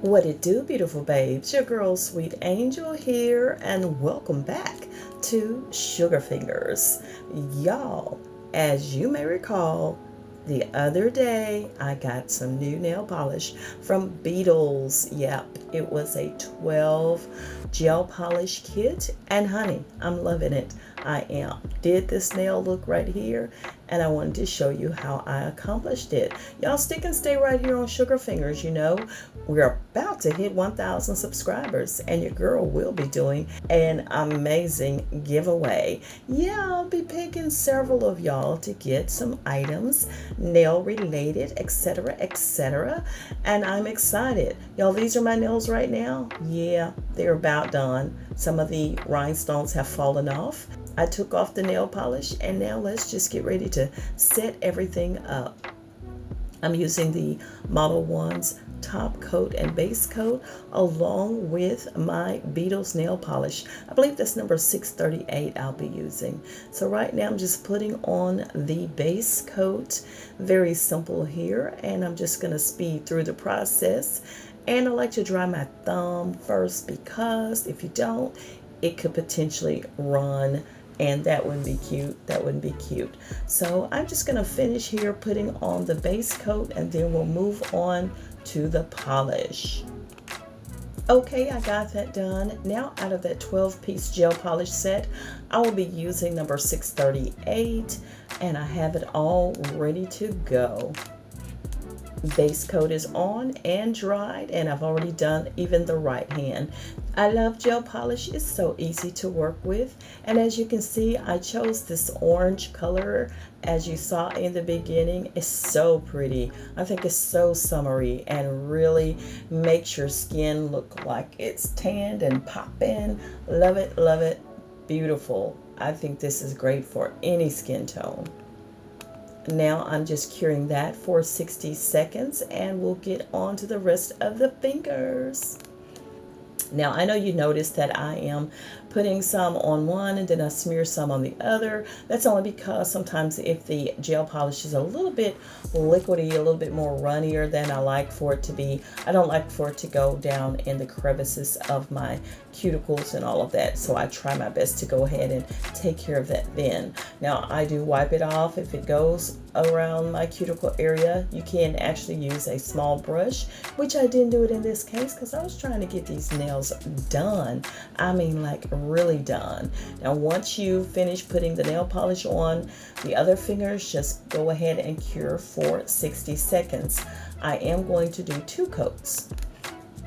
What it do, beautiful babes? Your girl, Sweet Angel here, and welcome back to Sugar Fingers. Y'all, as you may recall, the other day I got some new nail polish from Beetles. Yep, it was a 12 gel polish kit, and honey, I'm loving it. I am. Did this nail look right here? And I wanted to show you how I accomplished it. Y'all stick and stay right here on Sugar Fingers. You know, we're about to hit 1,000 subscribers, and your girl will be doing an amazing giveaway. Yeah, I'll be picking several of y'all to get some items, nail related, etc., etc. And I'm excited. Y'all, these are my nails right now. Yeah, they're about done. Some of the rhinestones have fallen off. I took off the nail polish, and now let's just get ready to set everything up. I'm using the Model 1's top coat and base coat along with my Beetles nail polish. I believe that's number 638 I'll be using. So right now I'm just putting on the base coat. Very simple here, and I'm just going to speed through the process. And I like to dry my thumb first because if you don't, it could potentially run, and that wouldn't be cute. That wouldn't be cute. So I'm just going to finish here putting on the base coat, and then we'll move on to the polish. Okay, I got that done. Now out of that 12-piece gel polish set, I will be using number 638, and I have it all ready to go. Base coat is on and dried, and I've already done even the right hand. I love gel polish. It's so easy to work with, and as you can see, I chose this orange color. As you saw in the beginning, it's so pretty. I think it's so summery and really makes your skin look like it's tanned and popping. Love it, love it. Beautiful. I think this is great for any skin tone. Now I'm just curing that for 60 seconds, and we'll get on to the rest of the fingers. Now I know you noticed that I am putting some on one and then I smear some on the other. That's only because sometimes if the gel polish is a little bit liquidy, a little bit more runnier than I like for it to be, I don't like for it to go down in the crevices of my cuticles and all of that. So I try my best to go ahead and take care of that then. Now I do wipe it off if it goes around my cuticle area. You can actually use a small brush, which I didn't do it in this case because I was trying to get these nails done. I mean, like really done. Now once you finish putting the nail polish on the other fingers, just go ahead and cure for 60 seconds. I am going to do 2 coats.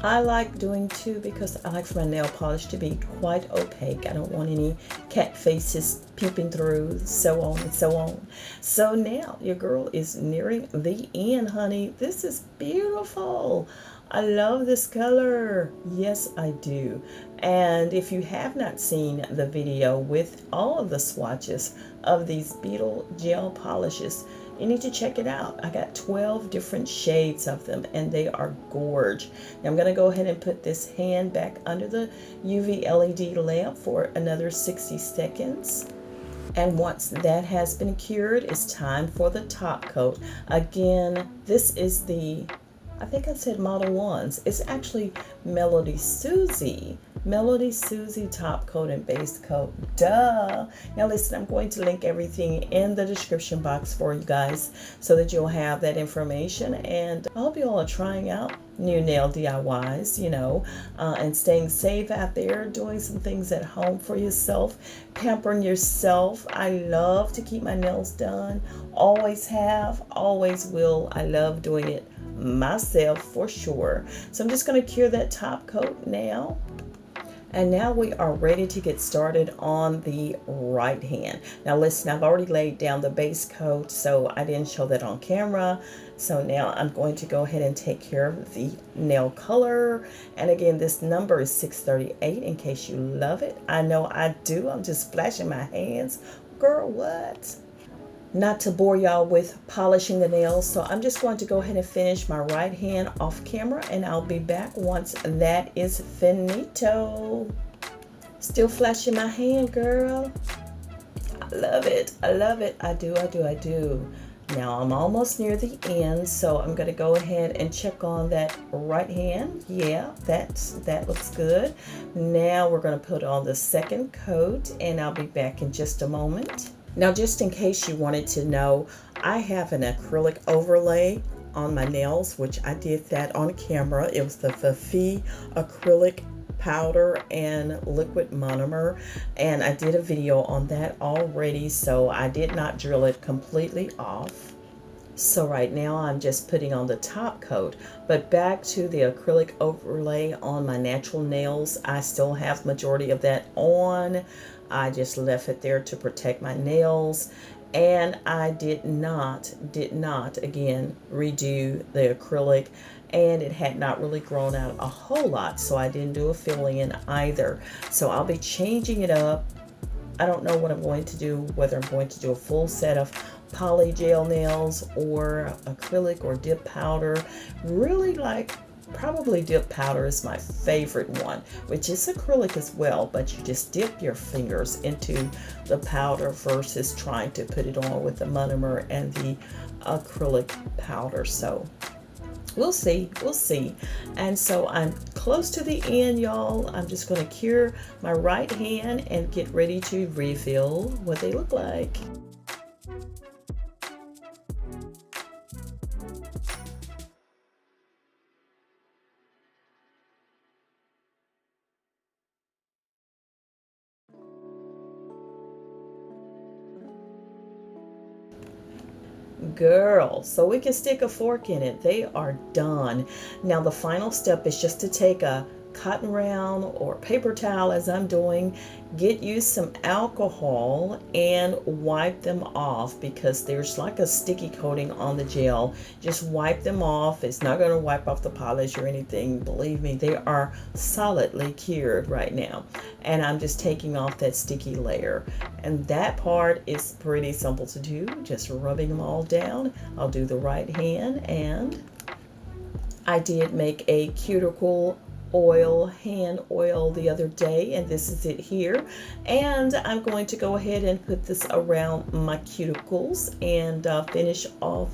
I like doing 2 because I like for my nail polish to be quite opaque. I don't want any cat faces peeping through, so on and so on. So now your girl is nearing the end, honey. This is beautiful. I love this color. Yes, I do. And if you have not seen the video with all of the swatches of these Beetle gel polishes, you need to check it out. I got 12 different shades of them, and they are gorge. Now I'm going to go ahead and put this hand back under the UV LED lamp for another 60 seconds. And once that has been cured, it's time for the top coat. Again, this is the, I think I said Model 1's. It's actually Melody Susie. Melody Susie top coat and base coat. Duh. Now listen, I'm going to link everything in the description box for you guys so that you'll have that information. And I hope you all are trying out new nail DIYs, you know, and staying safe out there, doing some things at home for yourself, pampering yourself. I love to keep my nails done. Always have, always will. I love doing it myself for sure. So I'm just going to cure that top coat now. And now we are ready to get started on the right hand. Now listen, I've already laid down the base coat, so I didn't show that on camera. So now I'm going to go ahead and take care of the nail color. And again, this number is 638 in case you love it. I know I do. I'm just flashing my hands. Girl, what? Not to bore y'all with polishing the nails, so I'm just going to go ahead and finish my right hand off camera, and I'll be back once that is finito. Still flashing my hand, girl. I love it. I love it. I do. Now I'm almost near the end, so I'm going to go ahead and check on that right hand. Yeah, that looks good. Now we're going to put on the second coat, and I'll be back in just a moment. Now, just in case you wanted to know, I have an acrylic overlay on my nails, which I did that on camera. It was the Fifi acrylic powder and liquid monomer, and I did a video on that already, so I did not drill it completely off. So right now I'm just putting on the top coat, but back to the acrylic overlay on my natural nails. I still have majority of that on. I just left it there to protect my nails, and I did not again redo the acrylic, and it had not really grown out a whole lot, so I didn't do a filling in either. So I'll be changing it up. I don't know what I'm going to do, whether I'm going to do a full set of poly gel nails or acrylic or dip powder. Really, like, probably dip powder is my favorite one, which is acrylic as well, but you just dip your fingers into the powder versus trying to put it on with the monomer and the acrylic powder. So we'll see. And so I'm close to the end, y'all. I'm just going to cure my right hand and get ready to reveal what they look like. Girl, so we can stick a fork in it. They are done. Now the final step is just to take a cotton round or paper towel, as I'm doing, get you some alcohol and wipe them off, because there's like a sticky coating on the gel. Just wipe them off. It's not going to wipe off the polish or anything. Believe me, they are solidly cured right now, and I'm just taking off that sticky layer, and that part is pretty simple to do, just rubbing them all down. I'll do the right hand, and I did make a cuticle hand oil the other day, and this is it here, and I'm going to go ahead and put this around my cuticles and finish off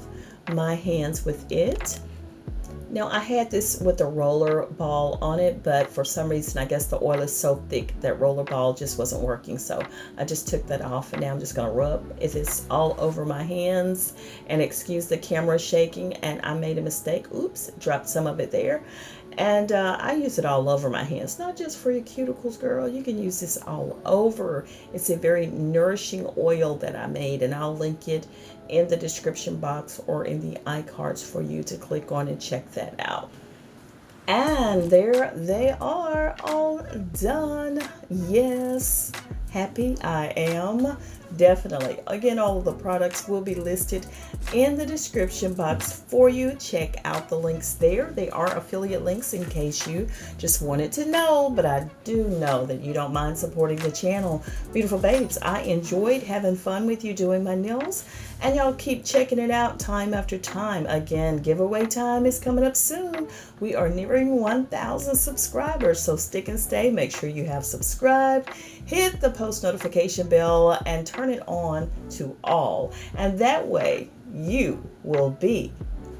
my hands with it. Now I had this with a roller ball on it, but for some reason I guess the oil is so thick that roller ball just wasn't working, so I just took that off, and now I'm just going to rub this all over my hands. And excuse the camera shaking, and I made a mistake. Oops, dropped some of it there. And I use it all over my hands, not just for your cuticles, girl. You can use this all over. It's a very nourishing oil that I made, and I'll link it in the description box or in the iCards for you to click on and check that out. And there they are, all done. Yes, happy I am. Definitely. Again, all of the products will be listed in the description box for you. Check out the links there. They are affiliate links in case you just wanted to know, but I do know that you don't mind supporting the channel. Beautiful babes, I enjoyed having fun with you doing my nails, and y'all keep checking it out time after time. Again, giveaway time is coming up soon. We are nearing 1,000 subscribers, so stick and stay. Make sure you have subscribed, hit the post notification bell, and turn it on to all, and that way you will be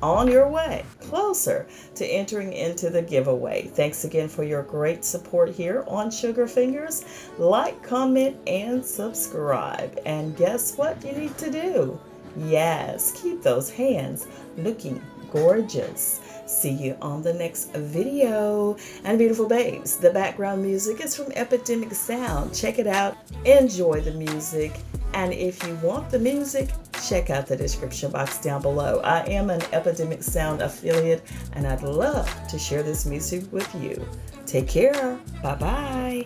on your way closer to entering into the giveaway. Thanks again for your great support here on Sugar Fingers. Like, comment, and subscribe. And guess what you need to do? Yes, keep those hands looking gorgeous. See you on the next video. And beautiful babes, the background music is from Epidemic Sound. Check it out. Enjoy the music. And if you want the music, check out the description box down below. I am an Epidemic Sound affiliate, and I'd love to share this music with you. Take care. Bye-bye.